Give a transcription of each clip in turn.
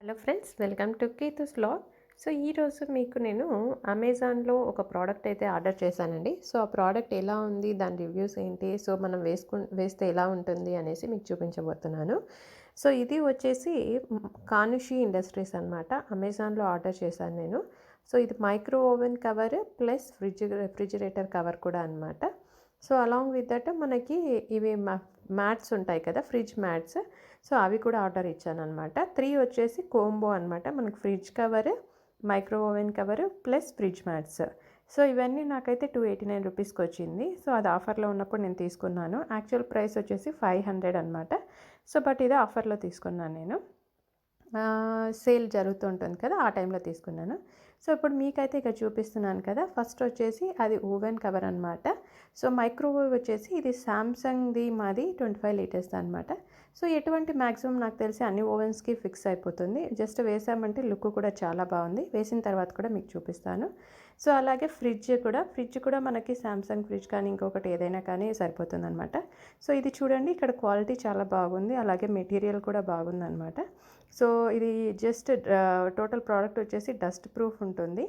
Hello friends, welcome to Keethu's vlog. So ఈరోజు మీకు నేను అమెజాన్లో ఒక ప్రోడక్ట్ అయితే ఆర్డర్ చేశానండి. సో ఆ ప్రోడక్ట్ ఎలా ఉంది, దాని రివ్యూస్ ఏంటి, సో మనం వేస్తే ఎలా ఉంటుంది అనేసి మీకు చూపించబోతున్నాను. సో ఇది వచ్చేసి కానుషి ఇండస్ట్రీస్ అనమాట. అమెజాన్లో ఆర్డర్ చేశాను నేను. సో ఇది micro oven cover plus refrigerator cover కూడా అనమాట. సో అలాంగ్ విత్ దట్ మనకి ఇవి మ్యాట్స్ ఉంటాయి కదా, ఫ్రిడ్జ్ మ్యాట్స్. సో అవి కూడా ఆర్డర్ ఇచ్చానమాట. 3 వచ్చేసి కోంబో అనమాట. మనకు fridge cover, micro oven cover plus fridge mats. So ఇవన్నీ నాకైతే 289 రూపీస్కి వచ్చింది. సో అది ఆఫర్లో ఉన్నప్పుడు నేను తీసుకున్నాను. యాక్చువల్ ప్రైస్ వచ్చేసి 500 అనమాట. సో బట్ ఇది ఆఫర్లో తీసుకున్నాను నేను. సేల్ జరుగుతుంటుంది కదా, ఆ టైంలో తీసుకున్నాను. సో ఇప్పుడు మీకైతే ఇక్కడ చూపిస్తున్నాను కదా. ఫస్ట్ వచ్చేసి అది ఓవెన్ కవర్ అనమాట. సో మైక్రోవేవ్ వచ్చేసి ఇది శాంసంగ్ది, మాది 25 లీటర్స్ అనమాట. సో ఎటువంటి మ్యాక్సిమం నాకు తెలిసి అన్ని ఓవెన్స్కి ఫిక్స్ అయిపోతుంది. జస్ట్ వేసామంటే లుక్ కూడా చాలా బాగుంది. వేసిన తర్వాత కూడా మీకు చూపిస్తాను. సో అలాగే ఫ్రిడ్జ్ కూడా మనకి శాంసంగ్ ఫ్రిడ్జ్ కానీ ఇంకొకటి ఏదైనా కానీ సరిపోతుంది అనమాట. సో ఇది చూడండి, ఇక్కడ క్వాలిటీ చాలా బాగుంది, అలాగే మెటీరియల్ కూడా బాగుందన్నమాట. సో ఇది జస్ట్ టోటల్ ప్రోడక్ట్ వచ్చేసి డస్ట్ ప్రూఫ్ ఉంటుంది.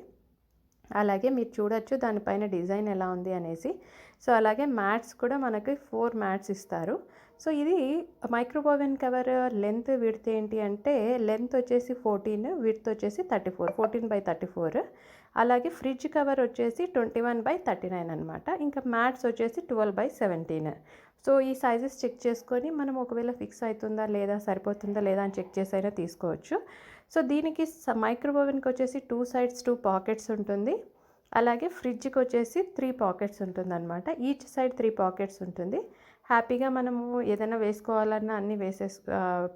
అలాగే మీరు చూడొచ్చు దానిపైన డిజైన్ ఎలా ఉంది అనేసి. సో అలాగే మ్యాట్స్ కూడా మనకి 4 మ్యాట్స్ ఇస్తారు. సో ఇది micro oven cover length width ఏంటి అంటే, లెంత్ వచ్చేసి 14, విడ్త్ వచ్చేసి 34, 14/34. అలాగే ఫ్రిడ్జ్ కవర్ వచ్చేసి 21/39 అనమాట. ఇంకా మ్యాట్స్ వచ్చేసి 12/17. సో ఈ సైజెస్ చెక్ చేసుకొని మనం ఒకవేళ ఫిక్స్ అవుతుందా లేదా, సరిపోతుందా లేదా అని చెక్ చేసి అయినా తీసుకోవచ్చు. సో దీనికి మైక్రో ఓవెన్కి వచ్చేసి 2 sides 2 పాకెట్స్ ఉంటుంది. అలాగే ఫ్రిడ్జ్కి వచ్చేసి 3 పాకెట్స్ ఉంటుంది అనమాట. ఈచ్ సైడ్ 3 పాకెట్స్ ఉంటుంది. హ్యాపీగా మనము ఏదైనా వేసుకోవాలన్నా అన్నీ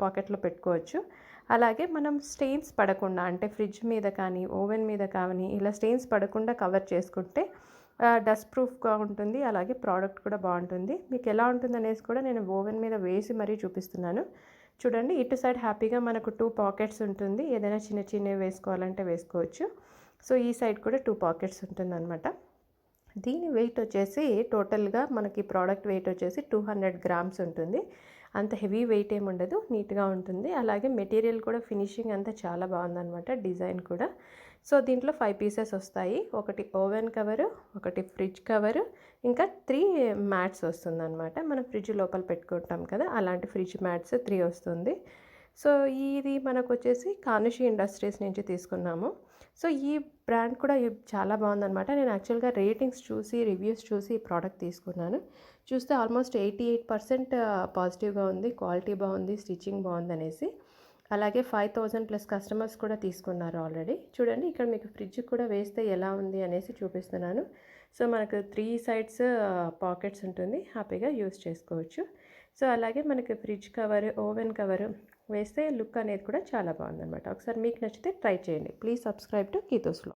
పాకెట్లో పెట్టుకోవచ్చు. అలాగే మనం స్టెయిన్స్ పడకుండా, అంటే ఫ్రిడ్జ్ మీద కానీ ఓవెన్ మీద కానీ ఇలా స్టెయిన్స్ పడకుండా కవర్ చేసుకుంటే డస్ట్ ప్రూఫ్గా ఉంటుంది. అలాగే ప్రోడక్ట్ కూడా బాగుంటుంది. మీకు ఎలా ఉంటుంది అనేసి కూడా నేను ఓవెన్ మీద వేసి మరీ చూపిస్తున్నాను. చూడండి, ఇటు సైడ్ హ్యాపీగా మనకు 2 పాకెట్స్ ఉంటుంది. ఏదైనా చిన్న చిన్నవి వేసుకోవాలంటే వేసుకోవచ్చు. సో ఈ సైడ్ కూడా 2 పాకెట్స్ ఉంటుందన్నమాట. దీని వెయిట్ వచ్చేసి టోటల్గా మనకి ప్రోడక్ట్ వెయిట్ వచ్చేసి 200 grams ఉంటుంది. అంత హెవీ వెయిట్ ఏమి ఉండదు, నీట్గా ఉంటుంది. అలాగే మెటీరియల్ కూడా ఫినిషింగ్ అంతా చాలా బాగుందన్నమాట, డిజైన్ కూడా. సో దీంట్లో 5 పీసెస్ వస్తాయి. ఒకటి ఓవెన్ కవరు, ఒకటి ఫ్రిడ్జ్ కవరు, ఇంకా 3 మ్యాట్స్ వస్తుందన్నమాట. మనం ఫ్రిడ్జ్ లోపల పెట్టుకుంటాం కదా, అలాంటి ఫ్రిడ్జ్ మ్యాట్స్ 3 వస్తుంది. సో ఇది మనకు వచ్చేసి కానుషి ఇండస్ట్రీస్ నుంచి తీసుకున్నాము. సో ఈ బ్రాండ్ కూడా చాలా బాగుందన్నమాట. నేను యాక్చువల్గా రేటింగ్స్ చూసి, రివ్యూస్ చూసి ఈ ప్రోడక్ట్ తీసుకున్నాను. చూస్తే ఆల్మోస్ట్ 88% పాజిటివ్గా ఉంది, క్వాలిటీ బాగుంది, స్టిచ్చింగ్ బాగుందనేసి. అలాగే 5000+ కస్టమర్స్ కూడా తీసుకున్నారు ఆల్రెడీ. చూడండి, ఇక్కడ మీకు ఫ్రిడ్జ్ కూడా వేస్తే ఎలా ఉంది అనేసి చూపిస్తున్నాను. సో మనకు 3 sides పాకెట్స్ ఉంటుంది, హ్యాపీగా యూస్ చేసుకోవచ్చు. సో అలాగే మనకి ఫ్రిడ్జ్ కవర్, ఓవెన్ కవర్ వేస్తే లుక్ అనేది కూడా చాలా బాగుందన్నమాట. ఒకసారి మీకు నచ్చితే ట్రై చేయండి. Please subscribe to Keethu's vlog.